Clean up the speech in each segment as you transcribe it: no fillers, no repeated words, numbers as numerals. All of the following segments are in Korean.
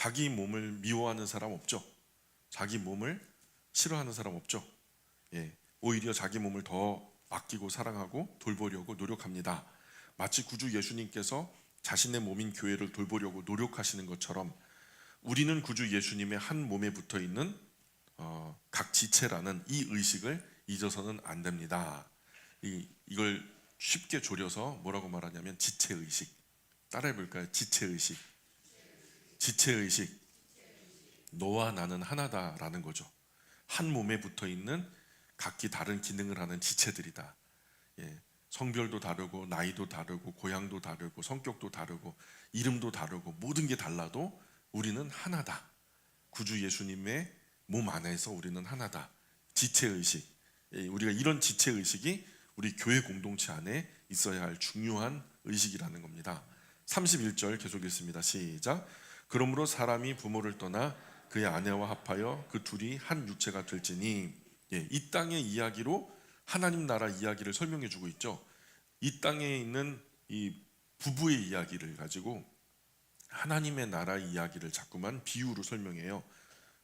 자기 몸을 미워하는 사람 없죠? 자기 몸을 싫어하는 사람 없죠? 오히려 자기 몸을 더 아끼고 사랑하고 돌보려고 노력합니다. 마치 구주 예수님께서 자신의 몸인 교회를 돌보려고 노력하시는 것처럼 우리는 구주 예수님의 한 몸에 붙어 있는 각 지체라는 이 의식을 잊어서는 안 됩니다. 이걸 쉽게 졸여서 뭐라고 말하냐면 지체의식. 따라해 볼까요? 지체의식. 지체의식. 너와 나는 하나다라는 거죠. 한 몸에 붙어 있는 각기 다른 기능을 하는 지체들이다. 성별도 다르고 나이도 다르고 고향도 다르고 성격도 다르고 이름도 다르고 모든 게 달라도 우리는 하나다. 구주 예수님의 몸 안에서 우리는 하나다. 지체의식. 우리가 이런 지체의식이 우리 교회 공동체 안에 있어야 할 중요한 의식이라는 겁니다. 31절 계속 읽습니다. 시작. 그러므로 사람이 부모를 떠나 그의 아내와 합하여 그 둘이 한 육체가 될지니. 이 땅의 이야기로 하나님 나라 이야기를 설명해 주고 있죠. 이 땅에 있는 이 부부의 이야기를 가지고 하나님의 나라 이야기를 자꾸만 비유로 설명해요.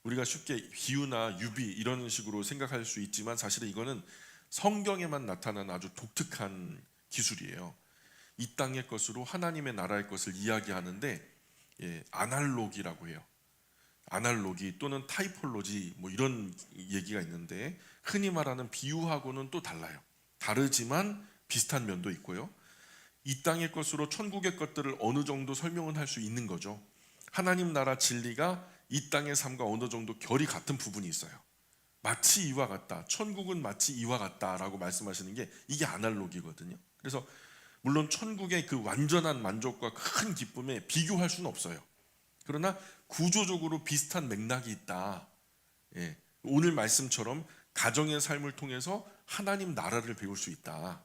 우리가 쉽게 비유나 유비 이런 식으로 생각할 수 있지만 사실은 이거는 성경에만 나타난 아주 독특한 기술이에요. 이 땅의 것으로 하나님의 나라의 것을 이야기하는데 아날로기라고 해요. 아날로기 또는 타이폴로지 뭐 이런 얘기가 있는데 흔히 말하는 비유하고는 또 달라요. 다르지만 비슷한 면도 있고요. 이 땅의 것으로 천국의 것들을 어느 정도 설명은 할 수 있는 거죠. 하나님 나라 진리가 이 땅의 삶과 어느 정도 결이 같은 부분이 있어요. 마치 이와 같다. 천국은 마치 이와 같다라고 말씀하시는 게 이게 아날로기거든요. 그래서 물론 천국의 그 완전한 만족과 큰 기쁨에 비교할 수는 없어요. 그러나 구조적으로 비슷한 맥락이 있다. 오늘 말씀처럼 가정의 삶을 통해서 하나님 나라를 배울 수 있다.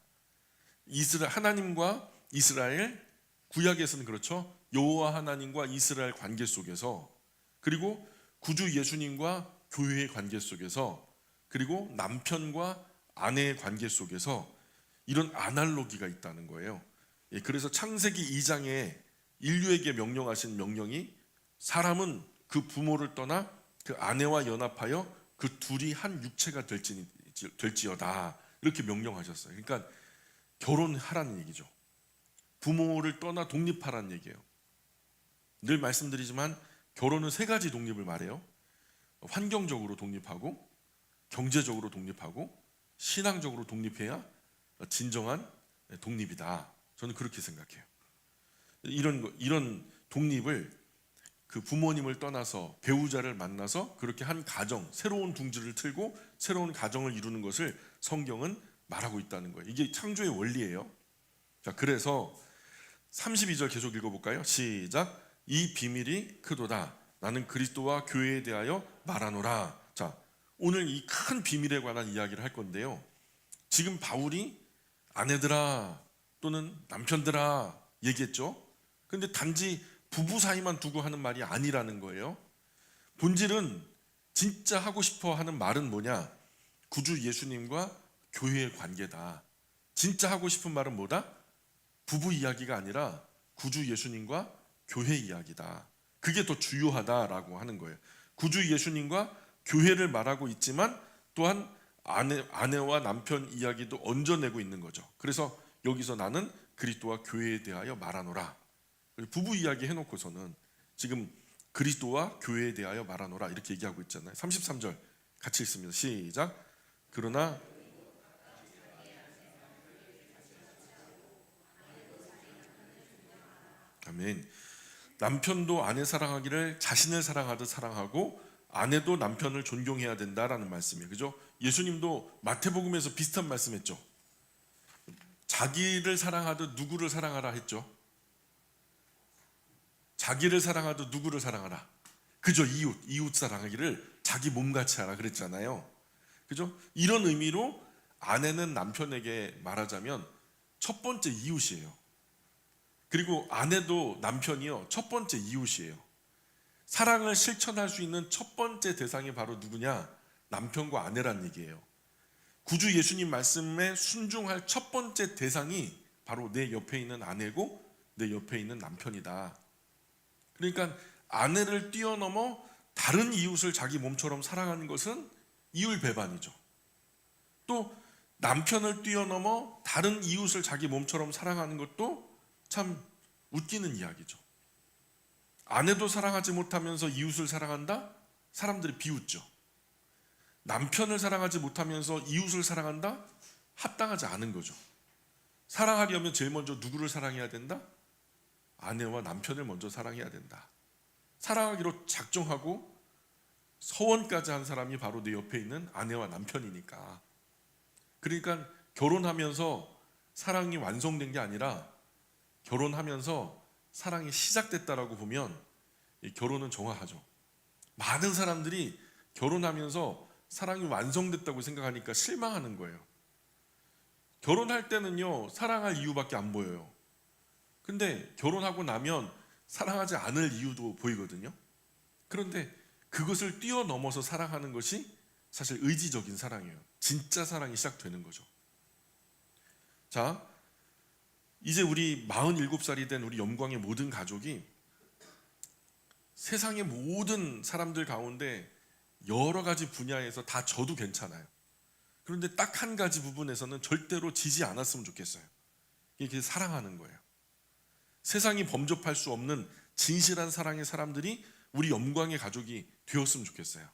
하나님과 이스라엘, 구약에서는 그렇죠. 여호와 하나님과 이스라엘 관계 속에서, 그리고 구주 예수님과 교회의 관계 속에서, 그리고 남편과 아내의 관계 속에서 이런 아날로기가 있다는 거예요. 그래서 창세기 2장에 인류에게 명령하신 명령이 사람은 그 부모를 떠나 그 아내와 연합하여 그 둘이 한 육체가 될지어다 이렇게 명령하셨어요. 그러니까 결혼하라는 얘기죠. 부모를 떠나 독립하라는 얘기예요. 늘 말씀드리지만 결혼은 세 가지 독립을 말해요. 환경적으로 독립하고, 경제적으로 독립하고, 신앙적으로 독립해야 진정한 독립이다. 저는 그렇게 생각해요. 이런 독립을 그 부모님을 떠나서 배우자를 만나서 그렇게 한 가정, 새로운 둥지를 틀고 새로운 가정을 이루는 것을 성경은 말하고 있다는 거예요. 이게 창조의 원리예요. 자, 그래서 32절 계속 읽어볼까요? 시작. 이 비밀이 크도다. 나는 그리스도와 교회에 대하여 말하노라. 자, 오늘 이 큰 비밀에 관한 이야기를 할 건데요. 지금 바울이 아내들아 또는 남편들아 얘기했죠. 근데 단지 부부 사이만 두고 하는 말이 아니라는 거예요. 본질은 진짜 하고 싶어 하는 말은 뭐냐? 구주 예수님과 교회의 관계다. 진짜 하고 싶은 말은 뭐다? 부부 이야기가 아니라 구주 예수님과 교회 이야기다. 그게 더 주요하다라고 하는 거예요. 구주 예수님과 교회를 말하고 있지만 또한 아내와 남편 이야기도 얹어내고 있는 거죠. 그래서 여기서 나는 그리스도와 교회에 대하여 말하노라. 부부 이야기 해놓고서는 지금 그리스도와 교회에 대하여 말하노라 이렇게 얘기하고 있잖아요. 33절 같이 읽습니다. 시작. 그러나 아멘. 남편도 아내 사랑하기를 자신을 사랑하듯 사랑하고 아내도 남편을 존경해야 된다라는 말씀이에요. 그죠? 예수님도 마태복음에서 비슷한 말씀했죠. 자기를 사랑하듯 누구를 사랑하라 했죠? 자기를 사랑하듯 누구를 사랑하라? 그죠? 이웃 사랑하기를 자기 몸같이 하라 그랬잖아요. 그죠? 이런 의미로 아내는 남편에게 말하자면 첫 번째 이웃이에요. 그리고 아내도 남편이요 첫 번째 이웃이에요. 사랑을 실천할 수 있는 첫 번째 대상이 바로 누구냐? 남편과 아내란 얘기예요. 구주 예수님 말씀에 순종할 첫 번째 대상이 바로 내 옆에 있는 아내고 내 옆에 있는 남편이다. 그러니까 아내를 뛰어넘어 다른 이웃을 자기 몸처럼 사랑하는 것은 이율배반이죠. 또 남편을 뛰어넘어 다른 이웃을 자기 몸처럼 사랑하는 것도 참 웃기는 이야기죠. 아내도 사랑하지 못하면서 이웃을 사랑한다? 사람들이 비웃죠. 남편을 사랑하지 못하면서 이웃을 사랑한다? 합당하지 않은 거죠. 사랑하려면 제일 먼저 누구를 사랑해야 된다? 아내와 남편을 먼저 사랑해야 된다. 사랑하기로 작정하고 서원까지 한 사람이 바로 내 옆에 있는 아내와 남편이니까. 그러니까 결혼하면서 사랑이 완성된 게 아니라 결혼하면서 사랑이 시작됐다라고 보면 이 결혼은 정화하죠. 많은 사람들이 결혼하면서 사랑이 완성됐다고 생각하니까 실망하는 거예요. 결혼할 때는요, 사랑할 이유밖에 안 보여요. 근데 결혼하고 나면 사랑하지 않을 이유도 보이거든요. 그런데 그것을 뛰어넘어서 사랑하는 것이 사실 의지적인 사랑이에요. 진짜 사랑이 시작되는 거죠. 자, 이제 우리 47살이 된 우리 영광의 모든 가족이 세상의 모든 사람들 가운데 여러 가지 분야에서 다 져도 괜찮아요. 그런데 딱 한 가지 부분에서는 절대로 지지 않았으면 좋겠어요. 이게 사랑하는 거예요. 세상이 범접할 수 없는 진실한 사랑의 사람들이 우리 영광의 가족이 되었으면 좋겠어요.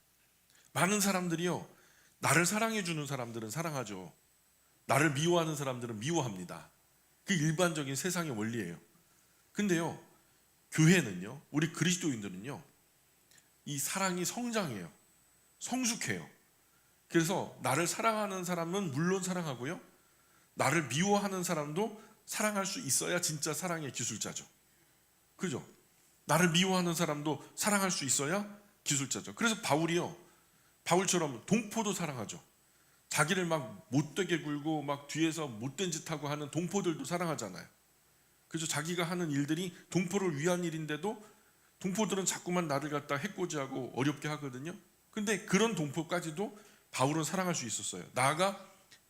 많은 사람들이요, 나를 사랑해 주는 사람들은 사랑하죠. 나를 미워하는 사람들은 미워합니다. 그 일반적인 세상의 원리예요. 근데요, 교회는요, 우리 그리스도인들은요, 이 사랑이 성장해요. 성숙해요. 그래서 나를 사랑하는 사람은 물론 사랑하고요, 나를 미워하는 사람도 사랑할 수 있어야 진짜 사랑의 기술자죠. 그죠? 나를 미워하는 사람도 사랑할 수 있어야 기술자죠. 그래서 바울처럼 동포도 사랑하죠. 자기를 막 못되게 굴고 막 뒤에서 못된 짓 하고 하는 동포들도 사랑하잖아요. 그래서 자기가 하는 일들이 동포를 위한 일인데도 동포들은 자꾸만 나를 갖다 해코지하고 어렵게 하거든요. 근데 그런 동포까지도 바울은 사랑할 수 있었어요. 나아가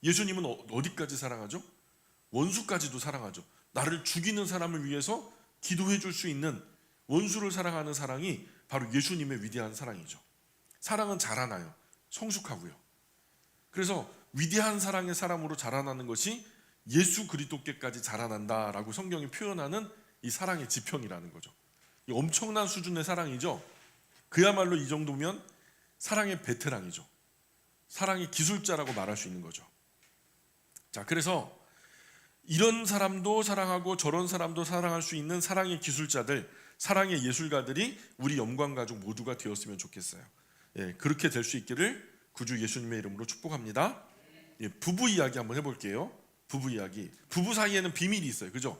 예수님은 어디까지 사랑하죠? 원수까지도 사랑하죠. 나를 죽이는 사람을 위해서 기도해 줄 수 있는 원수를 사랑하는 사랑이 바로 예수님의 위대한 사랑이죠. 사랑은 자라나요. 성숙하고요. 그래서 위대한 사랑의 사람으로 자라나는 것이 예수 그리스도께까지 자라난다라고 성경이 표현하는 이 사랑의 지평이라는 거죠. 이 엄청난 수준의 사랑이죠. 그야말로 이 정도면 사랑의 베테랑이죠. 사랑의 기술자라고 말할 수 있는 거죠. 자, 그래서 이런 사람도 사랑하고 저런 사람도 사랑할 수 있는 사랑의 기술자들, 사랑의 예술가들이 우리 영광가족 모두가 되었으면 좋겠어요. 예, 그렇게 될 수 있기를 구주 예수님의 이름으로 축복합니다. 예, 부부 이야기 한번 해볼게요. 부부 이야기. 부부 사이에는 비밀이 있어요. 그죠?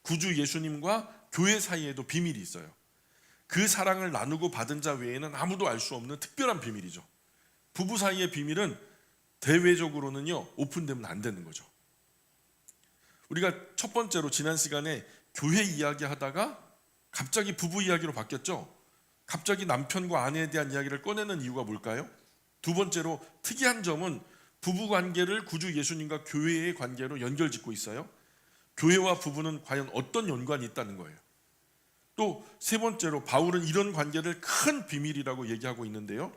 구주 예수님과 교회 사이에도 비밀이 있어요. 그 사랑을 나누고 받은 자 외에는 아무도 알 수 없는 특별한 비밀이죠. 부부 사이의 비밀은 대외적으로는요, 오픈되면 안 되는 거죠. 우리가 첫 번째로 지난 시간에 교회 이야기 하다가 갑자기 부부 이야기로 바뀌었죠. 갑자기 남편과 아내에 대한 이야기를 꺼내는 이유가 뭘까요? 두 번째로 특이한 점은 부부 관계를 구주 예수님과 교회의 관계로 연결짓고 있어요. 교회와 부부는 과연 어떤 연관이 있다는 거예요. 또 세 번째로 바울은 이런 관계를 큰 비밀이라고 얘기하고 있는데요.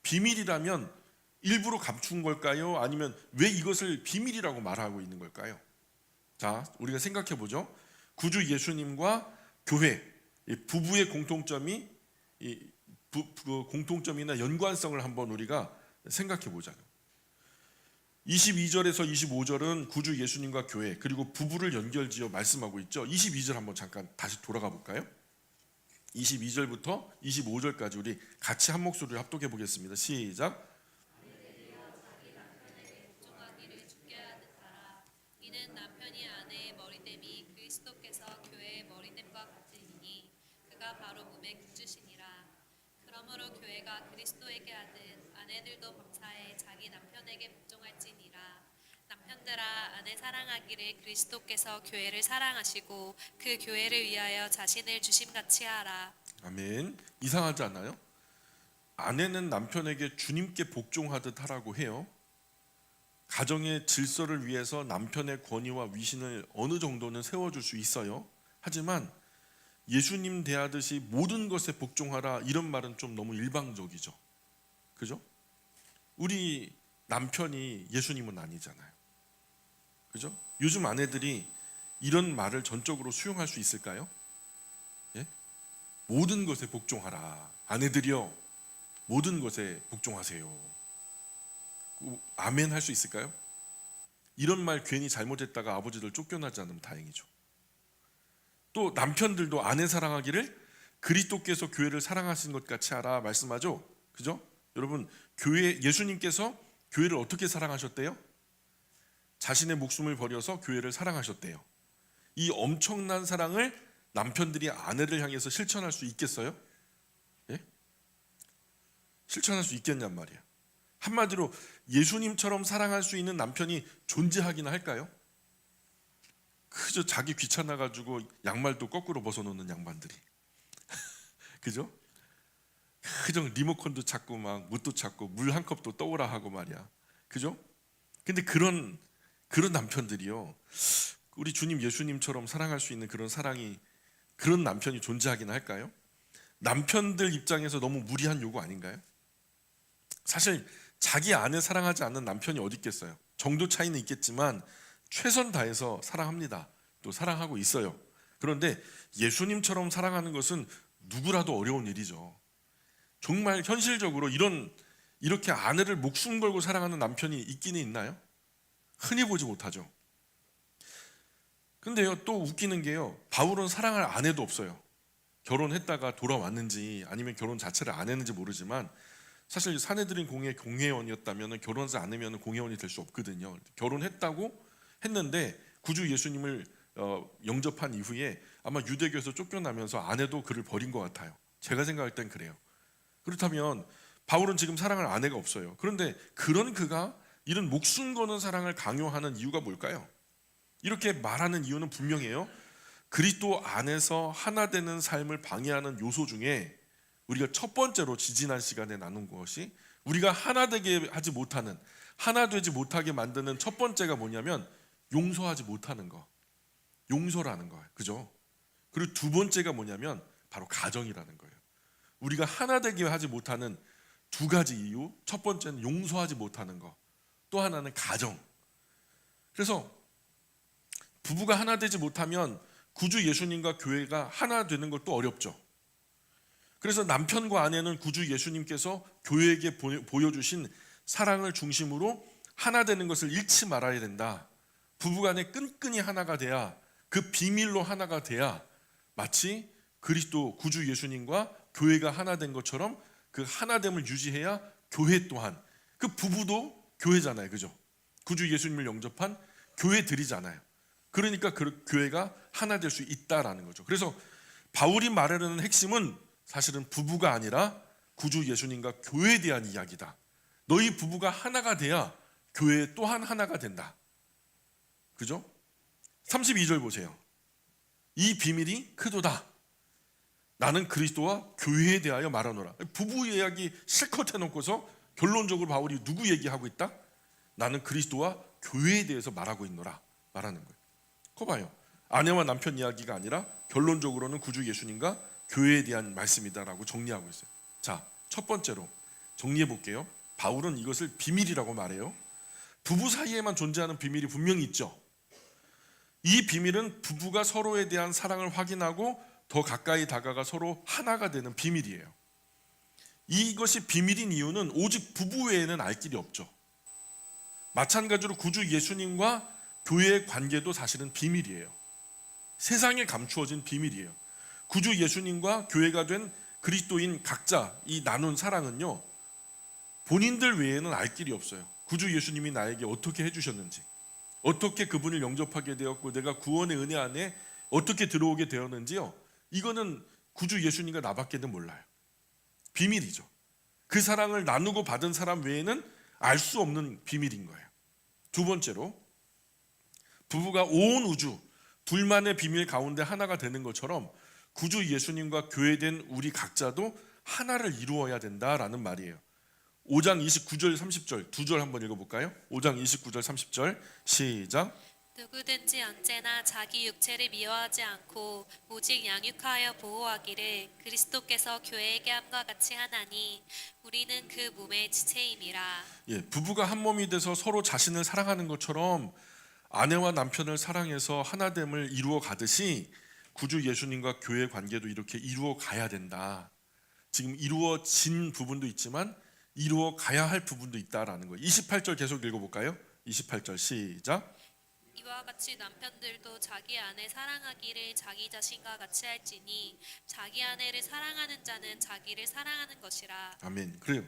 비밀이라면 일부러 감춘 걸까요? 아니면 왜 이것을 비밀이라고 말하고 있는 걸까요? 자, 우리가 생각해 보죠. 구주 예수님과 교회, 부부의 공통점이 공통점이나 연관성을 한번 우리가 생각해 보자요. 22절에서 25절은 구주 예수님과 교회 그리고 부부를 연결지어 말씀하고 있죠. 22절 한번 잠깐 다시 돌아가 볼까요? 22절부터 25절까지 우리 같이 한 목소리로 합독해 보겠습니다. 시작. 이는 남편이 아내의 머리됨이 그리스도께서 교회의 머리됨과 같으니 그가 바로 몸의 군주시니라. 그러므로 교회가 그리스도에게 하듯 아내들도 범사에 자기 남편에게 복종할지니라. 남편들아, 아내 사랑하기를 그리스도께서 교회를 사랑하시고 그 교회를 위하여 자신을 주심같이 하라. 아멘. 이상하지 않아요? 아내는 남편에게 주님께 복종하듯 하라고 해요. 가정의 질서를 위해서 남편의 권위와 위신을 어느 정도는 세워줄 수 있어요. 하지만 예수님 대하듯이 모든 것에 복종하라 이런 말은 좀 너무 일방적이죠. 그죠? 우리 남편이 예수님은 아니잖아요. 그죠? 요즘 아내들이 이런 말을 전적으로 수용할 수 있을까요? 예? 모든 것에 복종하라. 아내들이여 모든 것에 복종하세요. 아멘 할 수 있을까요? 이런 말 괜히 잘못했다가 아버지들 쫓겨나지 않으면 다행이죠. 또 남편들도 아내 사랑하기를 그리스도께서 교회를 사랑하신 것 같이 하라 말씀하죠. 그죠? 여러분, 예수님께서 교회를 어떻게 사랑하셨대요? 자신의 목숨을 버려서 교회를 사랑하셨대요. 이 엄청난 사랑을 남편들이 아내를 향해서 실천할 수 있겠어요? 예? 실천할 수 있겠냔 말이에요. 한마디로 예수님처럼 사랑할 수 있는 남편이 존재하기나 할까요? 그저 자기 귀찮아가지고 양말도 거꾸로 벗어놓는 양반들이 그죠? 그저 리모컨도 찾고 막 뭣도 찾고 물 한 컵도 떠오라 하고 말이야. 그죠? 근데 그런 남편들이요, 우리 주님 예수님처럼 사랑할 수 있는 그런 남편이 존재하기나 할까요? 남편들 입장에서 너무 무리한 요구 아닌가요? 사실 자기 아내 사랑하지 않는 남편이 어디 있겠어요? 정도 차이는 있겠지만 최선 다해서 사랑합니다. 또 사랑하고 있어요. 그런데 예수님처럼 사랑하는 것은 누구라도 어려운 일이죠. 정말 현실적으로 이렇게 아내를 목숨 걸고 사랑하는 남편이 있기는 있나요? 흔히 보지 못하죠. 근데요, 또 웃기는 게요, 바울은 사랑할 아내도 없어요. 결혼했다가 돌아왔는지 아니면 결혼 자체를 안 했는지 모르지만 사실 사내들인 공회원이었다면 결혼하지 않으면 공회원이 될 수 없거든요. 결혼했다고 했는데 구주 예수님을 영접한 이후에 아마 유대교에서 쫓겨나면서 아내도 그를 버린 것 같아요. 제가 생각할 땐 그래요. 그렇다면 바울은 지금 사랑할 아내가 없어요. 그런데 그런 그가 이런 목숨 거는 사랑을 강요하는 이유가 뭘까요? 이렇게 말하는 이유는 분명해요. 그리스도 안에서 하나 되는 삶을 방해하는 요소 중에 우리가 첫 번째로 지지난 시간에 나눈 것이 우리가 하나 되게 하지 못하는, 하나 되지 못하게 만드는 첫 번째가 뭐냐면 용서하지 못하는 거, 용서라는 거예요. 그죠? 그리고 두 번째가 뭐냐면 바로 가정이라는 거예요. 우리가 하나 되게 하지 못하는 두 가지 이유, 첫 번째는 용서하지 못하는 거, 또 하나는 가정. 그래서 부부가 하나 되지 못하면 구주 예수님과 교회가 하나 되는 것도 어렵죠. 그래서 남편과 아내는 구주 예수님께서 교회에게 보여주신 사랑을 중심으로 하나 되는 것을 잃지 말아야 된다. 부부간에 끈끈이 하나가 돼야, 그 비밀로 하나가 돼야 마치 그리스도 구주 예수님과 교회가 하나 된 것처럼 그 하나됨을 유지해야 교회 또한, 그 부부도 교회잖아요. 그죠? 구주 예수님을 영접한 교회들이잖아요. 그러니까 그 교회가 하나 될 수 있다라는 거죠. 그래서 바울이 말하려는 핵심은 사실은 부부가 아니라 구주 예수님과 교회에 대한 이야기다. 너희 부부가 하나가 돼야 교회 또한 하나가 된다. 그죠? 32절 보세요. 이 비밀이 크도다. 나는 그리스도와 교회에 대하여 말하노라. 부부 이야기 실컷 해놓고서 결론적으로 바울이 누구 얘기하고 있다? 나는 그리스도와 교회에 대해서 말하고 있노라 말하는 거예요. 그거 봐요. 아내와 남편 이야기가 아니라 결론적으로는 구주 예수님과 교회에 대한 말씀이다라고 정리하고 있어요. 자, 첫 번째로 정리해 볼게요. 바울은 이것을 비밀이라고 말해요. 부부 사이에만 존재하는 비밀이 분명히 있죠. 이 비밀은 부부가 서로에 대한 사랑을 확인하고 더 가까이 다가가 서로 하나가 되는 비밀이에요. 이것이 비밀인 이유는 오직 부부 외에는 알 길이 없죠. 마찬가지로 구주 예수님과 교회의 관계도 사실은 비밀이에요. 세상에 감추어진 비밀이에요. 구주 예수님과 교회가 된 그리스도인 각자 이 나눈 사랑은요, 본인들 외에는 알 길이 없어요. 구주 예수님이 나에게 어떻게 해주셨는지, 어떻게 그분을 영접하게 되었고 내가 구원의 은혜 안에 어떻게 들어오게 되었는지요, 이거는 구주 예수님과 나밖에는 몰라요. 비밀이죠. 그 사랑을 나누고 받은 사람 외에는 알 수 없는 비밀인 거예요. 두 번째로, 부부가 온 우주 둘만의 비밀 가운데 하나가 되는 것처럼 구주 예수님과 교회된 우리 각자도 하나를 이루어야 된다라는 말이에요. 5장 29절 30절 두 절 한번 읽어볼까요? 5장 29절 30절 시작. 누구든지 언제나 자기 육체를 미워하지 않고 오직 양육하여 보호하기를 그리스도께서 교회에게 함과 같이 하나니 우리는 그 몸의 지체임이라. 예, 부부가 한 몸이 돼서 서로 자신을 사랑하는 것처럼 아내와 남편을 사랑해서 하나됨을 이루어 가듯이 구주 예수님과 교회 관계도 이렇게 이루어 가야 된다. 지금 이루어진 부분도 있지만 이루어 가야 할 부분도 있다라는 거예요. 28절 계속 읽어볼까요? 28절 시작. 이와 같이 남편들도 자기 아내 사랑하기를 자기 자신과 같이 할지니 자기 아내를 사랑하는 자는 자기를 사랑하는 것이라. 아멘. 그래요.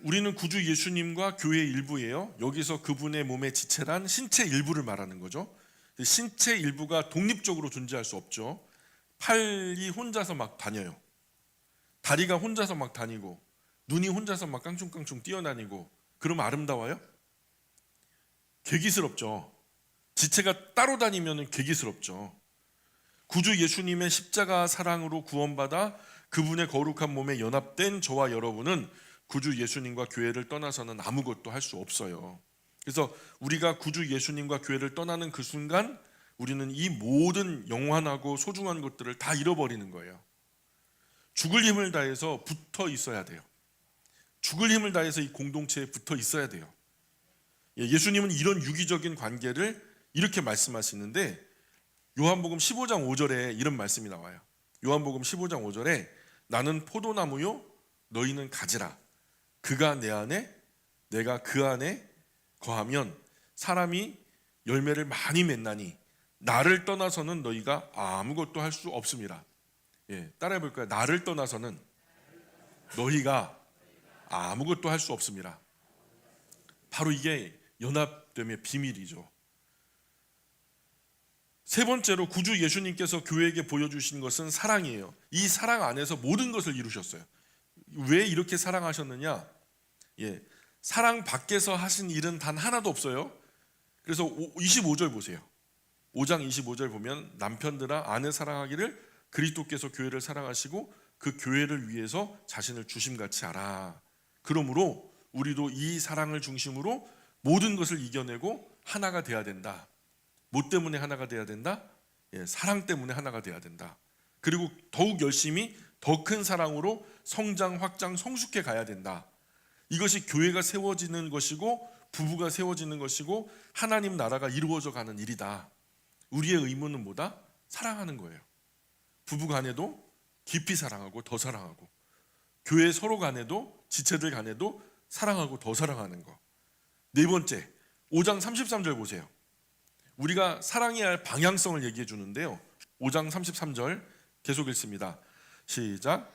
우리는 구주 예수님과 교회의 일부예요. 여기서 그분의 몸의 지체란 신체 일부를 말하는 거죠. 신체 일부가 독립적으로 존재할 수 없죠. 팔이 혼자서 막 다녀요. 다리가 혼자서 막 다니고 눈이 혼자서 막 깡충깡충 뛰어다니고 그러면 아름다워요? 괴기스럽죠. 지체가 따로 다니면 괴기스럽죠. 구주 예수님의 십자가 사랑으로 구원받아 그분의 거룩한 몸에 연합된 저와 여러분은 구주 예수님과 교회를 떠나서는 아무것도 할 수 없어요. 그래서 우리가 구주 예수님과 교회를 떠나는 그 순간 우리는 이 모든 영원하고 소중한 것들을 다 잃어버리는 거예요. 죽을 힘을 다해서 붙어 있어야 돼요. 죽을 힘을 다해서 이 공동체에 붙어 있어야 돼요. 예수님은 이런 유기적인 관계를 이렇게 말씀하시는데 요한복음 15장 5절에 이런 말씀이 나와요. 요한복음 15장 5절에 나는 포도나무요 너희는 가지라. 그가 내 안에 내가 그 안에 거하면 사람이 열매를 많이 맺나니 나를 떠나서는 너희가 아무것도 할 수 없습니다. 따라해 볼까요? 나를 떠나서는 너희가 아무것도 할 수 없습니다. 바로 이게 연합됨의 비밀이죠. 세 번째로 구주 예수님께서 교회에게 보여주신 것은 사랑이에요. 이 사랑 안에서 모든 것을 이루셨어요. 왜 이렇게 사랑하셨느냐? 사랑 밖에서 하신 일은 단 하나도 없어요. 그래서 25절 보세요. 5장 25절 보면 남편들아 아내 사랑하기를 그리스도께서 교회를 사랑하시고 그 교회를 위해서 자신을 주심같이 하라. 그러므로 우리도 이 사랑을 중심으로 모든 것을 이겨내고 하나가 돼야 된다. 뭐 때문에 하나가 돼야 된다? 사랑 때문에 하나가 돼야 된다. 그리고 더욱 열심히 더 큰 사랑으로 성장, 확장, 성숙해 가야 된다. 이것이 교회가 세워지는 것이고 부부가 세워지는 것이고 하나님 나라가 이루어져 가는 일이다. 우리의 의무는 뭐다? 사랑하는 거예요. 부부 간에도 깊이 사랑하고 더 사랑하고 교회 서로 간에도 지체들 간에도 사랑하고 더 사랑하는 거. 네 번째, 5장 33절 보세요. 우리가 사랑해야 할 방향성을 얘기해 주는데요. 5장 33절 계속 읽습니다. 시작.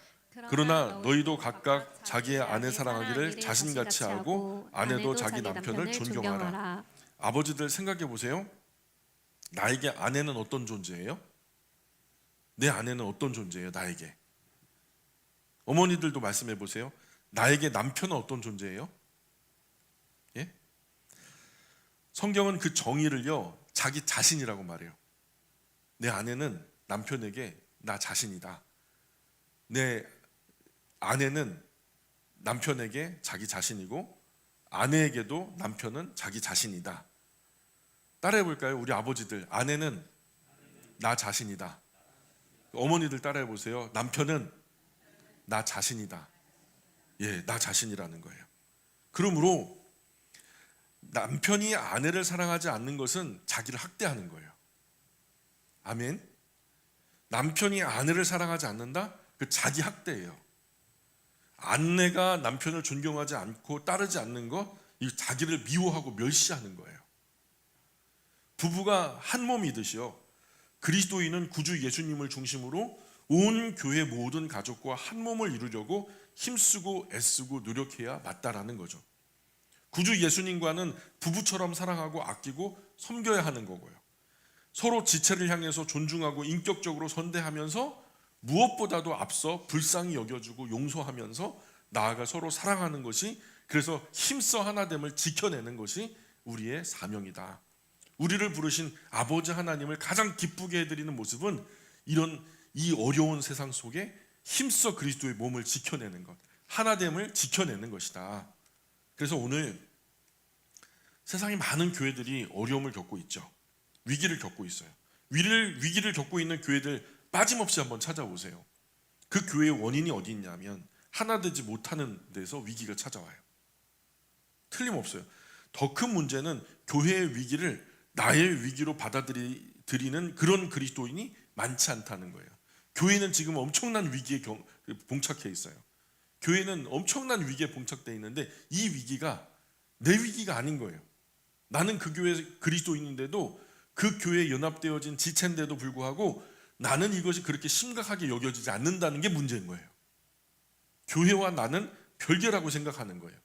그러나 너희도 각각 자기의 아내 사랑하기를 자신같이 하고 아내도 자기 남편을 존경하라. 아버지들 생각해 보세요. 나에게 아내는 어떤 존재예요? 내 아내는 어떤 존재예요? 나에게. 어머니들도 말씀해 보세요. 나에게 남편은 어떤 존재예요? 성경은 그 정의를요 자기 자신이라고 말해요. 내 아내는 남편에게 나 자신이다. 내 아내는 남편에게 자기 자신이고 아내에게도 남편은 자기 자신이다. 따라해 볼까요? 우리 아버지들, 아내는 나 자신이다. 어머니들 따라해 보세요. 남편은 나 자신이다. 나 자신이라는 거예요. 그러므로 남편이 아내를 사랑하지 않는 것은 자기를 학대하는 거예요. 아멘. 남편이 아내를 사랑하지 않는다? 그 자기 학대예요. 아내가 남편을 존경하지 않고 따르지 않는 거, 이 자기를 미워하고 멸시하는 거예요. 부부가 한 몸이듯이요. 그리스도인은 구주 예수님을 중심으로 온 교회 모든 가족과 한 몸을 이루려고 힘쓰고 애쓰고 노력해야 맞다라는 거죠. 구주 예수님과는 부부처럼 사랑하고 아끼고 섬겨야 하는 거고요. 서로 지체를 향해서 존중하고 인격적으로 선대하면서 무엇보다도 앞서 불쌍히 여겨주고 용서하면서 나아가 서로 사랑하는 것이, 그래서 힘써 하나됨을 지켜내는 것이 우리의 사명이다. 우리를 부르신 아버지 하나님을 가장 기쁘게 해드리는 모습은 이런 이 어려운 세상 속에 힘써 그리스도의 몸을 지켜내는 것, 하나됨을 지켜내는 것이다. 그래서 오늘 세상에 많은 교회들이 어려움을 겪고 있죠. 위기를 겪고 있어요. 위기를 겪고 있는 교회들 빠짐없이 한번 찾아보세요. 그 교회의 원인이 어디 있냐면 하나 되지 못하는 데서 위기가 찾아와요. 틀림없어요. 더 큰 문제는 교회의 위기를 나의 위기로 받아들이는 그런 그리스도인이 많지 않다는 거예요. 교회는 지금 엄청난 위기에 봉착해 있어요. 교회는 엄청난 위기에 봉착되어 있는데 이 위기가 내 위기가 아닌 거예요. 나는 그 교회 그리스도인인데도 그 교회에 연합되어진 지체인데도 불구하고 나는 이것이 그렇게 심각하게 여겨지지 않는다는 게 문제인 거예요. 교회와 나는 별개라고 생각하는 거예요.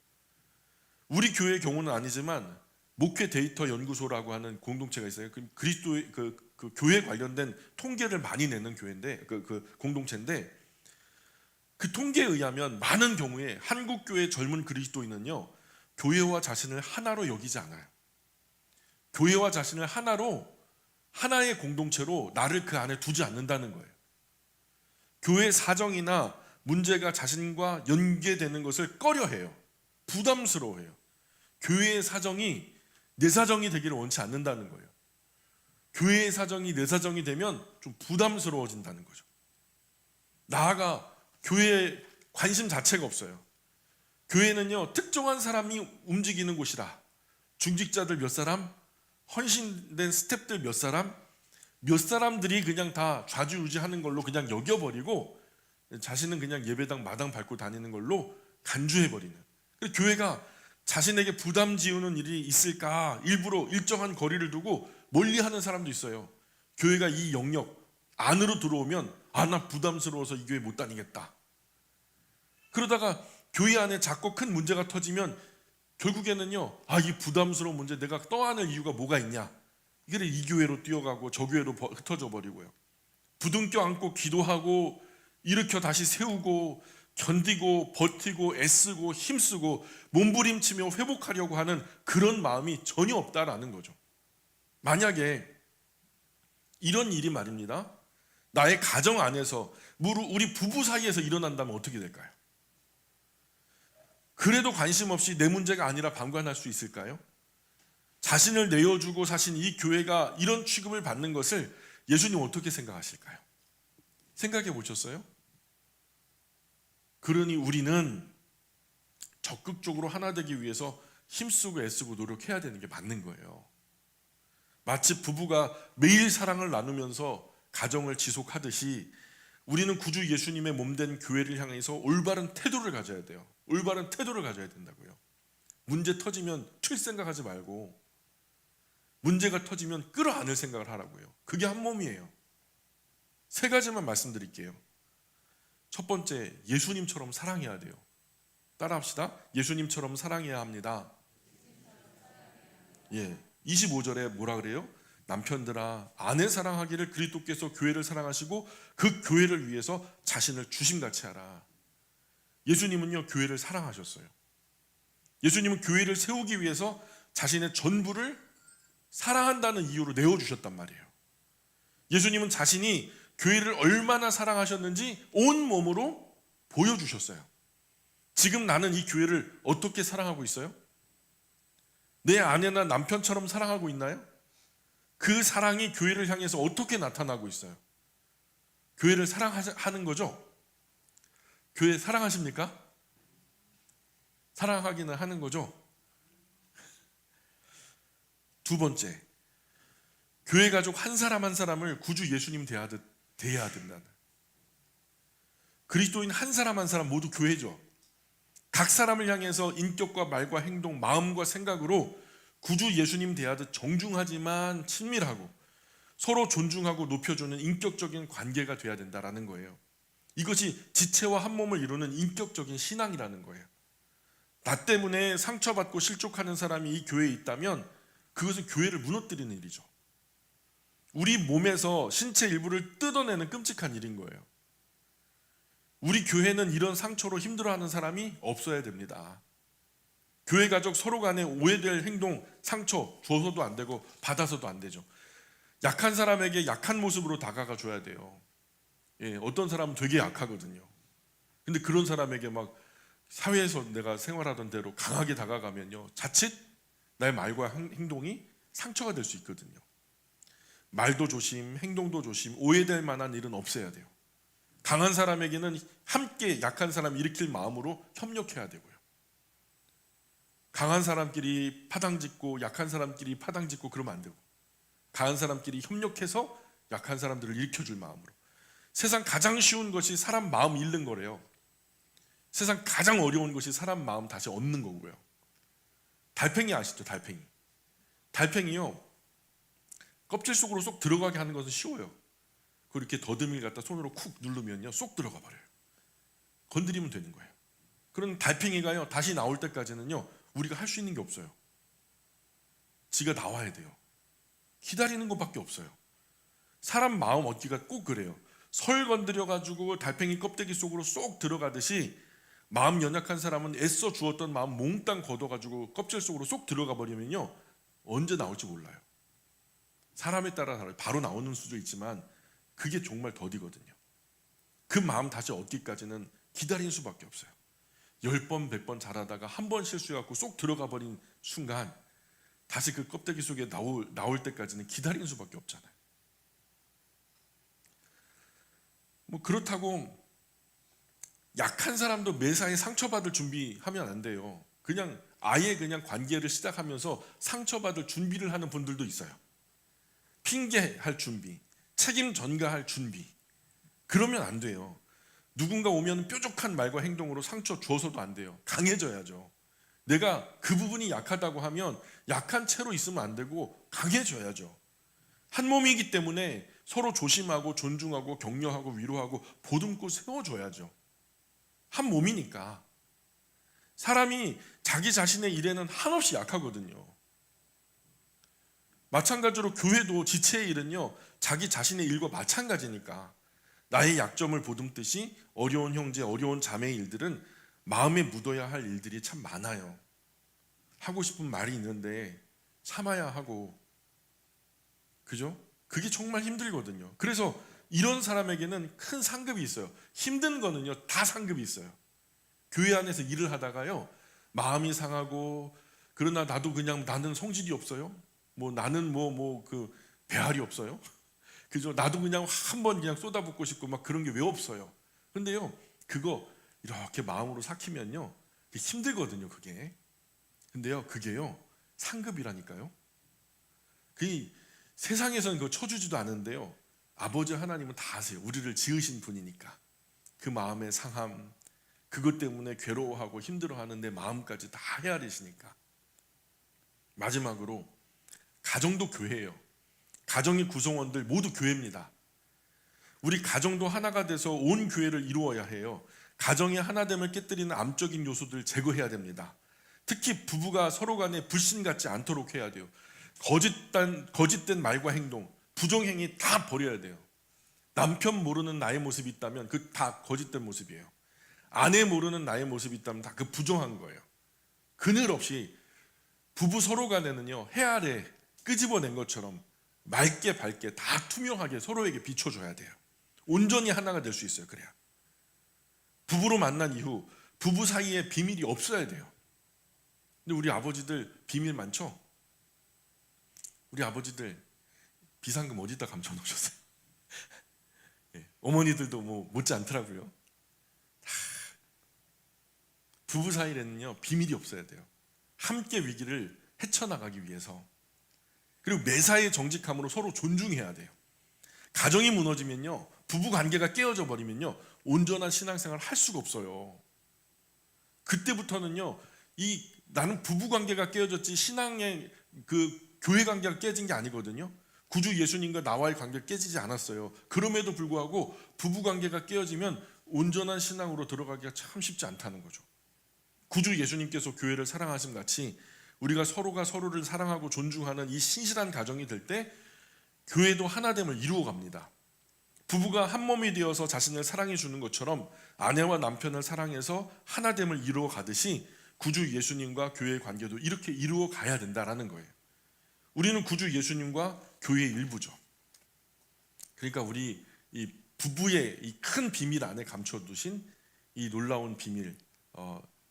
우리 교회의 경우는 아니지만 목회 데이터 연구소라고 하는 공동체가 있어요. 그리스도의 그 교회 관련된 통계를 많이 내는 교회인데 그 공동체인데 그 통계에 의하면 많은 경우에 한국 교회 젊은 그리스도인은요 교회와 자신을 하나로 여기지 않아요. 교회와 자신을 하나의 공동체로 나를 그 안에 두지 않는다는 거예요. 교회 사정이나 문제가 자신과 연계되는 것을 꺼려해요. 부담스러워해요. 교회의 사정이 내 사정이 되기를 원치 않는다는 거예요. 교회의 사정이 내 사정이 되면 좀 부담스러워진다는 거죠. 나아가 교회에 관심 자체가 없어요. 교회는요 특정한 사람이 움직이는 곳이라 중직자들 몇 사람, 헌신된 스태프들 몇 사람들이 그냥 다 좌지우지하는 걸로 그냥 여겨버리고 자신은 그냥 예배당 마당 밟고 다니는 걸로 간주해버리는. 교회가 자신에게 부담 지우는 일이 있을까 일부러 일정한 거리를 두고 멀리하는 사람도 있어요. 교회가 이 영역 안으로 들어오면 나 부담스러워서 이 교회 못 다니겠다. 그러다가 교회 안에 작고 큰 문제가 터지면 결국에는요 이 부담스러운 문제 내가 떠안을 이유가 뭐가 있냐. 이게 이 교회로 뛰어가고 저 교회로 흩어져 버리고요. 부둥켜 안고 기도하고 일으켜 다시 세우고 견디고 버티고 애쓰고 힘쓰고 몸부림치며 회복하려고 하는 그런 마음이 전혀 없다라는 거죠. 만약에 이런 일이 말입니다 나의 가정 안에서 우리 부부 사이에서 일어난다면 어떻게 될까요? 그래도 관심 없이 내 문제가 아니라 방관할 수 있을까요? 자신을 내어주고 사신 이 교회가 이런 취급을 받는 것을 예수님 어떻게 생각하실까요? 생각해 보셨어요? 그러니 우리는 적극적으로 하나 되기 위해서 힘쓰고 애쓰고 노력해야 되는 게 맞는 거예요. 마치 부부가 매일 사랑을 나누면서 가정을 지속하듯이 우리는 구주 예수님의 몸된 교회를 향해서 올바른 태도를 가져야 돼요. 올바른 태도를 가져야 된다고요. 문제 터지면 튈 생각하지 말고 문제가 터지면 끌어안을 생각을 하라고요. 그게 한 몸이에요. 3가지만 말씀드릴게요. 첫 번째, 예수님처럼 사랑해야 돼요. 따라합시다. 예수님처럼 사랑해야 합니다. 25절에 뭐라 그래요? 남편들아 아내 사랑하기를 그리스도께서 교회를 사랑하시고 그 교회를 위해서 자신을 주심같이 하라. 예수님은요 교회를 사랑하셨어요. 예수님은 교회를 세우기 위해서 자신의 전부를 사랑한다는 이유로 내어주셨단 말이에요. 예수님은 자신이 교회를 얼마나 사랑하셨는지 온몸으로 보여주셨어요. 지금 나는 이 교회를 어떻게 사랑하고 있어요? 내 아내나 남편처럼 사랑하고 있나요? 그 사랑이 교회를 향해서 어떻게 나타나고 있어요? 교회를 사랑하는 거죠? 교회 사랑하십니까? 사랑하기는 하는 거죠? 2번째, 교회 가족 한 사람 한 사람을 구주 예수님 대하듯 대해야 된다는. 그리스도인 한 사람 한 사람 모두 교회죠. 각 사람을 향해서 인격과 말과 행동, 마음과 생각으로 구주 예수님 대하듯 정중하지만 친밀하고 서로 존중하고 높여주는 인격적인 관계가 돼야 된다라는 거예요. 이것이 지체와 한 몸을 이루는 인격적인 신앙이라는 거예요. 나 때문에 상처받고 실족하는 사람이 이 교회에 있다면 그것은 교회를 무너뜨리는 일이죠. 우리 몸에서 신체 일부를 뜯어내는 끔찍한 일인 거예요. 우리 교회는 이런 상처로 힘들어하는 사람이 없어야 됩니다. 교회 가족 서로 간에 오해될 행동, 상처 줘서도 안 되고 받아서도 안 되죠. 약한 사람에게 약한 모습으로 다가가 줘야 돼요. 어떤 사람은 되게 약하거든요. 근데 그런 사람에게 막 사회에서 내가 생활하던 대로 강하게 다가가면요 자칫 나의 말과 행동이 상처가 될 수 있거든요. 말도 조심, 행동도 조심, 오해될 만한 일은 없어야 돼요. 강한 사람에게는 함께 약한 사람 일으킬 마음으로 협력해야 되고요. 강한 사람끼리 파당짓고 약한 사람끼리 파당짓고 그러면 안 되고, 강한 사람끼리 협력해서 약한 사람들을 일으켜줄 마음으로. 세상 가장 쉬운 것이 사람 마음 잃는 거래요. 세상 가장 어려운 것이 사람 마음 다시 얻는 거고요. 달팽이 아시죠? 달팽이요, 껍질 속으로 쏙 들어가게 하는 것은 쉬워요. 그렇게 더듬이를 갖다 손으로 쿡 누르면요 쏙 들어가 버려요. 건드리면 되는 거예요. 그런 달팽이가요 다시 나올 때까지는요 우리가 할 수 있는 게 없어요. 지가 나와야 돼요. 기다리는 것밖에 없어요. 사람 마음 얻기가 꼭 그래요. 설 건드려 가지고 달팽이 껍데기 속으로 쏙 들어가듯이 마음 연약한 사람은 애써 주었던 마음 몽땅 걷어 가지고 껍질 속으로 쏙 들어가 버리면요 언제 나올지 몰라요. 사람에 따라 달라요. 바로 나오는 수도 있지만 그게 정말 더디거든요. 그 마음 다시 얻기까지는 기다릴 수밖에 없어요. 10번 100번 잘하다가 한 번 실수해갖고 쏙 들어가 버린 순간 다시 그 껍데기 속에 나올 때까지는 기다리는 수밖에 없잖아요. 뭐 그렇다고 약한 사람도 매사에 상처받을 준비하면 안 돼요. 아예 그냥 관계를 시작하면서 상처받을 준비를 하는 분들도 있어요. 핑계할 준비, 책임 전가할 준비. 그러면 안 돼요. 누군가 오면 뾰족한 말과 행동으로 상처 줘서도 안 돼요. 강해져야죠. 내가 그 부분이 약하다고 하면 약한 채로 있으면 안 되고 강해져야죠. 한 몸이기 때문에 서로 조심하고 존중하고 격려하고 위로하고 보듬고 세워줘야죠. 한 몸이니까. 사람이 자기 자신의 일에는 한없이 약하거든요. 마찬가지로 교회도 지체의 일은요 자기 자신의 일과 마찬가지니까 나의 약점을 보듬듯이 어려운 형제, 어려운 자매의 일들은 마음에 묻어야 할 일들이 참 많아요. 하고 싶은 말이 있는데 참아야 하고, 그죠? 그게 정말 힘들거든요. 그래서 이런 사람에게는 큰 상급이 있어요. 힘든 거는요 다 상급이 있어요. 교회 안에서 일을 하다가요 마음이 상하고, 그러나 나도 그냥 나는 성질이 없어요. 나는 그 배알이 없어요. 그죠? 나도 그냥 한번 그냥 쏟아붓고 싶고 막 그런 게 왜 없어요. 근데요 그거 이렇게 마음으로 삭히면요 힘들거든요 그게. 근데요 그게요 상급이라니까요. 그 세상에서는 그거 쳐주지도 않은데요 아버지 하나님은 다 아세요. 우리를 지으신 분이니까 그 마음의 상함, 그것 때문에 괴로워하고 힘들어하는 내 마음까지 다 헤아리시니까. 마지막으로 가정도 교회예요. 가정의 구성원들 모두 교회입니다. 우리 가정도 하나가 돼서 온 교회를 이루어야 해요. 가정의 하나됨을 깨뜨리는 암적인 요소들 제거해야 됩니다. 특히 부부가 서로 간에 불신 같지 않도록 해야 돼요. 거짓된 말과 행동, 부정행위 다 버려야 돼요. 남편 모르는 나의 모습이 있다면 그 다 거짓된 모습이에요. 아내 모르는 나의 모습이 있다면 다 그 부정한 거예요. 그늘 없이 부부 서로 간에는요 해 아래 끄집어낸 것처럼 맑게 밝게 다 투명하게 서로에게 비춰줘야 돼요. 온전히 하나가 될 수 있어요. 그래야 부부로 만난 이후 부부 사이에 비밀이 없어야 돼요. 근데 우리 아버지들 비밀 많죠? 우리 아버지들 비상금 어디다 감춰 놓으셨어요? 네, 어머니들도 못지 않더라고요. 부부 사이에는요 비밀이 없어야 돼요. 함께 위기를 헤쳐나가기 위해서. 그리고 매사에 정직함으로 서로 존중해야 돼요. 가정이 무너지면요 부부 관계가 깨어져 버리면요 온전한 신앙생활을 할 수가 없어요. 그때부터는요 나는 부부 관계가 깨어졌지 신앙의 그 교회 관계가 깨진 게 아니거든요. 구주 예수님과 나와의 관계가 깨지지 않았어요. 그럼에도 불구하고 부부 관계가 깨어지면 온전한 신앙으로 들어가기가 참 쉽지 않다는 거죠. 구주 예수님께서 교회를 사랑하신 같이 우리가 서로가 서로를 사랑하고 존중하는 이 신실한 가정이 될 때 교회도 하나됨을 이루어갑니다. 부부가 한 몸이 되어서 자신을 사랑해 주는 것처럼 아내와 남편을 사랑해서 하나됨을 이루어 가듯이 구주 예수님과 교회의 관계도 이렇게 이루어 가야 된다라는 거예요. 우리는 구주 예수님과 교회의 일부죠. 그러니까 우리 이 부부의 이 큰 비밀 안에 감춰두신 이 놀라운 비밀,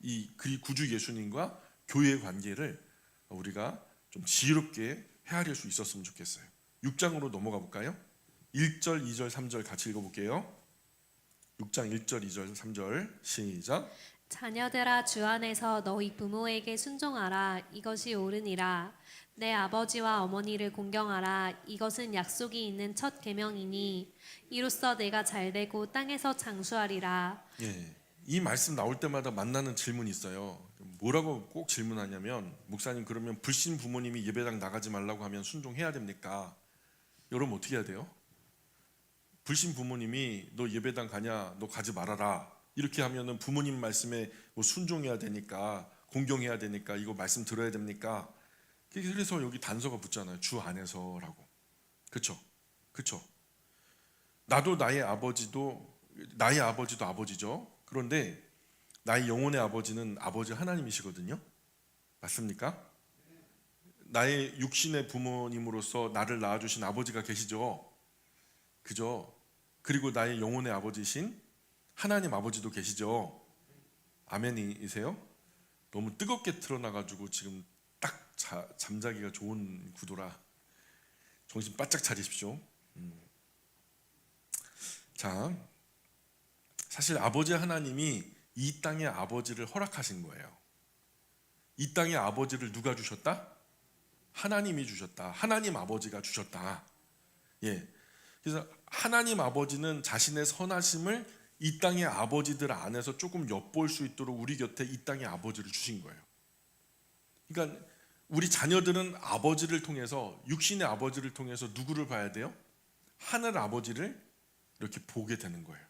이 구주 예수님과 교회의 관계를 우리가 좀 지혜롭게 헤아릴 수 있었으면 좋겠어요. 6장으로 넘어가 볼까요? 1절, 2절, 3절 같이 읽어볼게요. 6장 1절, 2절, 3절 시작. 자녀들아 주 안에서 너희 부모에게 순종하라. 이것이 옳으니라. 내 아버지와 어머니를 공경하라. 이것은 약속이 있는 첫 계명이니 이로써 내가 잘되고 땅에서 장수하리라. 예, 이 말씀 나올 때마다 만나는 질문이 있어요. 뭐라고 꼭 질문하냐면, 목사님 그러면 불신 부모님이 예배당 나가지 말라고 하면 순종해야 됩니까? 여러분 어떻게 해야 돼요? 불신 부모님이 너 예배당 가냐? 너 가지 말아라. 이렇게 하면은 부모님 말씀에 뭐 순종해야 되니까, 공경해야 되니까 이거 말씀 들어야 됩니까? 그래서 여기 단서가 붙잖아요. 주 안에서라고. 그렇죠? 그렇죠? 나도 나의 아버지도 아버지죠. 그런데 나의 영혼의 아버지는 아버지 하나님이시거든요. 맞습니까? 나의 육신의 부모님으로서 나를 낳아주신 아버지가 계시죠. 그죠? 그리고 나의 영혼의 아버지신 하나님 아버지도 계시죠. 아멘이세요? 너무 뜨겁게 틀어놔가지고 지금 딱 잠자기가 좋은 구도라 정신 바짝 차리십시오. 자, 사실 아버지 하나님이 이 땅의 아버지를 허락하신 거예요. 이 땅의 아버지를 누가 주셨다? 하나님이 주셨다. 하나님 아버지가 주셨다. 예. 그래서 하나님 아버지는 자신의 선하심을 이 땅의 아버지들 안에서 조금 엿볼 수 있도록 우리 곁에 이 땅의 아버지를 주신 거예요. 그러니까 우리 자녀들은 아버지를 통해서, 육신의 아버지를 통해서 누구를 봐야 돼요? 하늘 아버지를 이렇게 보게 되는 거예요.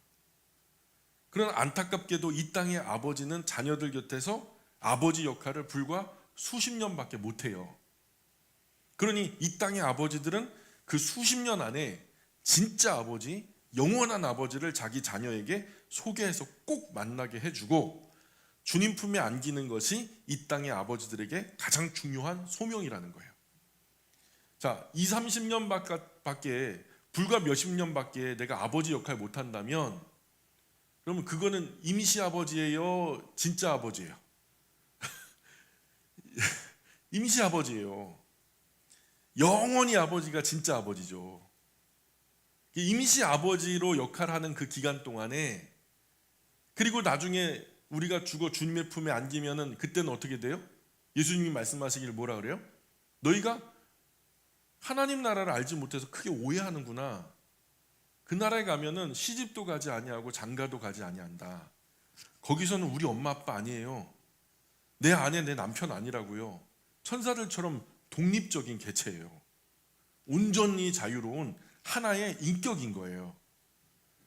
그러나 안타깝게도 이 땅의 아버지는 자녀들 곁에서 아버지 역할을 불과 수십 년밖에 못해요. 그러니 이 땅의 아버지들은 그 수십 년 안에 진짜 아버지, 영원한 아버지를 자기 자녀에게 소개해서 꼭 만나게 해주고 주님 품에 안기는 것이 이 땅의 아버지들에게 가장 중요한 소명이라는 거예요. 자, 20, 30년 밖에, 불과 몇십 년밖에 내가 아버지 역할 못한다면 그러면 그거는 임시 아버지예요? 진짜 아버지예요? 임시 아버지예요. 영원히 아버지가 진짜 아버지죠. 임시 아버지로 역할하는 그 기간 동안에, 그리고 나중에 우리가 죽어 주님의 품에 안기면은 그때는 어떻게 돼요? 예수님이 말씀하시길 뭐라 그래요? 너희가 하나님 나라를 알지 못해서 크게 오해하는구나. 그 나라에 가면은 시집도 가지 아니하고 장가도 가지 아니한다. 거기서는 우리 엄마 아빠 아니에요. 내 아내 내 남편 아니라고요. 천사들처럼 독립적인 개체예요. 온전히 자유로운 하나의 인격인 거예요.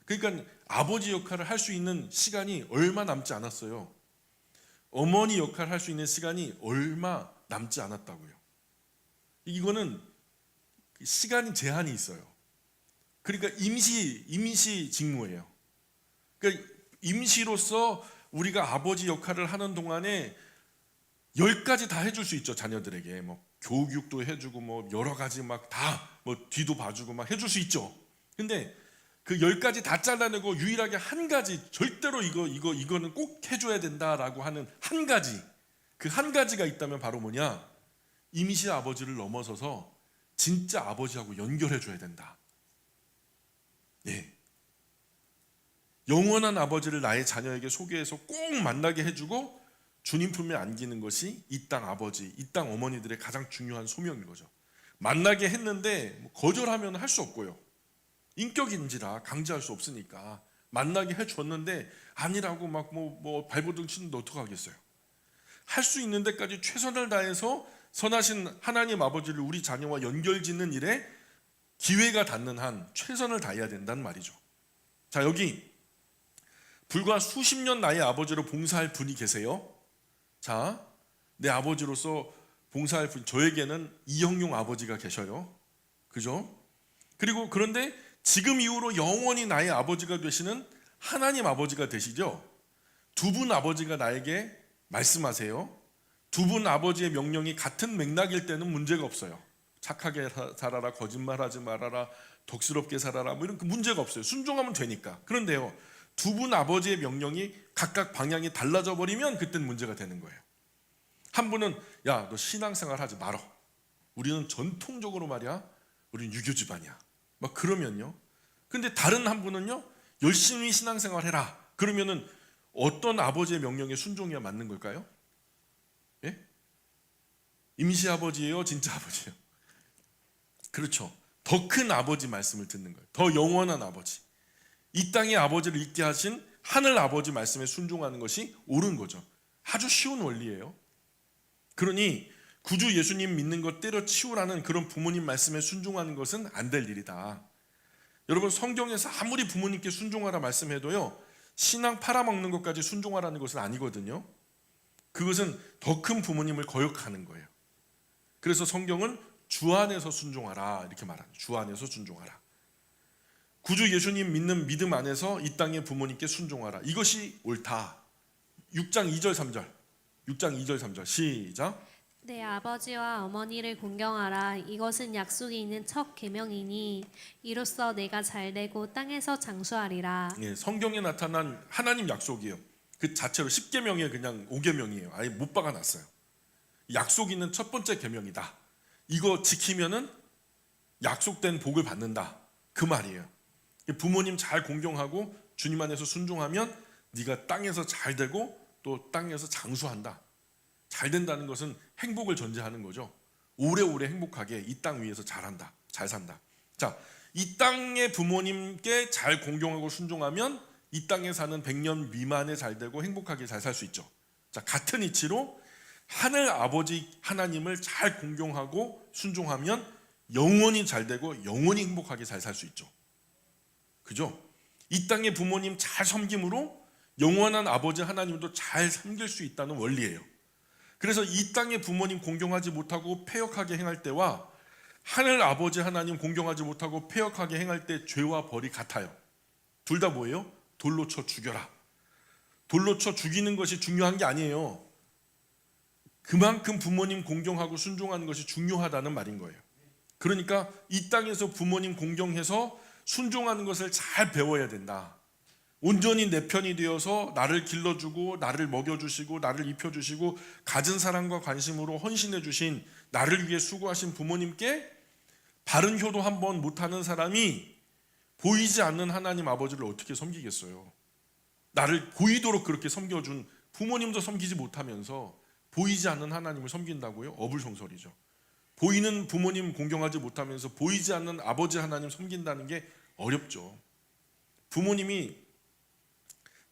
그러니까 아버지 역할을 할 수 있는 시간이 얼마 남지 않았어요. 어머니 역할을 할 수 있는 시간이 얼마 남지 않았다고요. 이거는 시간이 제한이 있어요. 그러니까 임시 직무예요. 그러니까 임시로서 우리가 아버지 역할을 하는 동안에 10가지 다 해줄 수 있죠. 자녀들에게 뭐 교육도 해주고 뭐 여러 가지 막 다 뭐 뒤도 봐주고 막 해줄 수 있죠. 근데 그 10가지 다 잘라내고 유일하게 한 가지, 절대로 이거는 꼭 해줘야 된다라고 하는 한 가지, 그 한 가지가 있다면 바로 뭐냐? 임시 아버지를 넘어서서 진짜 아버지하고 연결해줘야 된다. 예. 영원한 아버지를 나의 자녀에게 소개해서 꼭 만나게 해주고 주님 품에 안기는 것이 이 땅 아버지, 이 땅 어머니들의 가장 중요한 소명인 거죠. 만나게 했는데 거절하면 할 수 없고요. 인격인지라 강제할 수 없으니까 만나게 해줬는데 아니라고 막 뭐 발버둥 치는데 어떡하겠어요. 할 수 있는 데까지 최선을 다해서 선하신 하나님 아버지를 우리 자녀와 연결짓는 일에 기회가 닿는 한 최선을 다해야 된다는 말이죠. 자, 여기 불과 수십 년 나의 아버지로 봉사할 분이 계세요. 자, 내 아버지로서 봉사할 분, 저에게는 이형용 아버지가 계셔요. 그죠? 그리고 그런데 지금 이후로 영원히 나의 아버지가 되시는 하나님 아버지가 되시죠. 두 분 아버지가 나에게 말씀하세요. 두 분 아버지의 명령이 같은 맥락일 때는 문제가 없어요. 착하게 살아라, 거짓말하지 말아라, 덕스럽게 살아라, 뭐 이런 문제가 없어요. 순종하면 되니까. 그런데요, 두 분 아버지의 명령이 각각 방향이 달라져 버리면 그때는 문제가 되는 거예요. 한 분은 야, 너 신앙생활 하지 말어. 우리는 전통적으로 말이야, 우린 유교 집안이야. 막 그러면요. 근데 다른 한 분은요. 열심히 신앙생활 해라. 그러면은 어떤 아버지의 명령에 순종해야 맞는 걸까요? 예? 임시 아버지예요, 진짜 아버지예요? 그렇죠. 더 큰 아버지 말씀을 듣는 거예요. 더 영원한 아버지. 이 땅의 아버지를 있게 하신 하늘 아버지 말씀에 순종하는 것이 옳은 거죠. 아주 쉬운 원리예요. 그러니 구주 예수님 믿는 것 때려치우라는 그런 부모님 말씀에 순종하는 것은 안 될 일이다. 여러분, 성경에서 아무리 부모님께 순종하라 말씀해도요, 신앙 팔아먹는 것까지 순종하라는 것은 아니거든요. 그것은 더 큰 부모님을 거역하는 거예요. 그래서 성경은 주 안에서 순종하라 이렇게 말합니다. 주 안에서 순종하라. 구주 예수님 믿는 믿음 안에서 이 땅의 부모님께 순종하라. 이것이 옳다. 6장 2절 3절. 6장 2절 3절 시작. 내 아버지와 어머니를 공경하라. 이것은 약속이 있는 첫 계명이니 이로써 내가 잘되고 땅에서 장수하리라. 예, 성경에 나타난 하나님 약속이에요. 그 자체로 10계명에 그냥 5계명이에요. 아예 못 박아놨어요. 약속 있는 첫 번째 계명이다. 이거 지키면은 약속된 복을 받는다. 그 말이에요. 부모님 잘 공경하고 주님 안에서 순종하면 네가 땅에서 잘 되고 또 땅에서 장수한다. 잘 된다는 것은 행복을 전제하는 거죠. 오래오래 행복하게 이 땅 위에서 잘한다. 잘 산다. 자, 이 땅의 부모님께 잘 공경하고 순종하면 이 땅에 사는 100년 미만에 잘 되고 행복하게 잘 살 수 있죠. 자, 같은 이치로 하늘 아버지 하나님을 잘 공경하고 순종하면 영원히 잘 되고 영원히 행복하게 잘 살 수 있죠. 그죠? 이 땅의 부모님 잘 섬김으로 영원한 아버지 하나님도 잘 섬길 수 있다는 원리예요. 그래서 이 땅의 부모님 공경하지 못하고 패역하게 행할 때와 하늘 아버지 하나님 공경하지 못하고 패역하게 행할 때 죄와 벌이 같아요. 둘 다 뭐예요? 돌로 쳐 죽여라. 돌로 쳐 죽이는 것이 중요한 게 아니에요. 그만큼 부모님 공경하고 순종하는 것이 중요하다는 말인 거예요. 그러니까 이 땅에서 부모님 공경해서 순종하는 것을 잘 배워야 된다. 온전히 내 편이 되어서 나를 길러주고 나를 먹여주시고 나를 입혀주시고 갖은 사랑과 관심으로 헌신해 주신 나를 위해 수고하신 부모님께 바른 효도 한번 못하는 사람이 보이지 않는 하나님 아버지를 어떻게 섬기겠어요? 나를 보이도록 그렇게 섬겨준 부모님도 섬기지 못하면서 보이지 않는 하나님을 섬긴다고요? 어불성설이죠. 보이는 부모님 공경하지 못하면서 보이지 않는 아버지 하나님 섬긴다는 게 어렵죠. 부모님이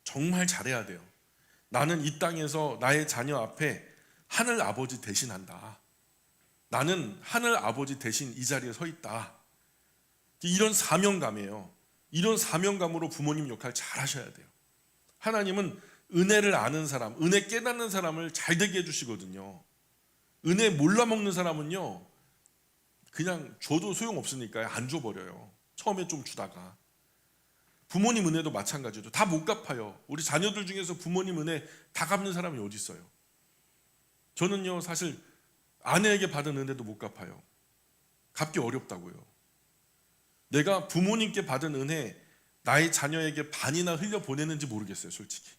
정말 잘해야 돼요. 나는 이 땅에서 나의 자녀 앞에 하늘 아버지 대신한다. 나는 하늘 아버지 대신 이 자리에 서 있다. 이런 사명감이에요. 이런 사명감으로 부모님 역할 잘 하셔야 돼요. 하나님은 은혜를 아는 사람, 은혜 깨닫는 사람을 잘 되게 해주시거든요. 은혜 몰라 먹는 사람은요, 그냥 줘도 소용없으니까 안 줘버려요. 처음에 좀 주다가. 부모님 은혜도 마찬가지죠. 다 못 갚아요. 우리 자녀들 중에서 부모님 은혜 다 갚는 사람이 어디 있어요? 저는요, 사실 아내에게 받은 은혜도 못 갚아요. 갚기 어렵다고요. 내가 부모님께 받은 은혜 나의 자녀에게 반이나 흘려 보내는지 모르겠어요, 솔직히.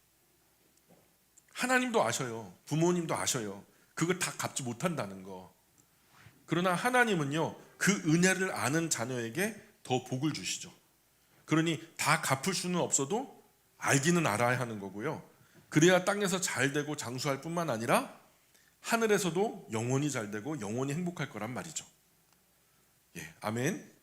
하나님도 아셔요. 부모님도 아셔요. 그걸 다 갚지 못한다는 거. 그러나 하나님은요, 그 은혜를 아는 자녀에게 더 복을 주시죠. 그러니 다 갚을 수는 없어도 알기는 알아야 하는 거고요. 그래야 땅에서 잘 되고 장수할 뿐만 아니라 하늘에서도 영원히 잘 되고 영원히 행복할 거란 말이죠. 예, 아멘.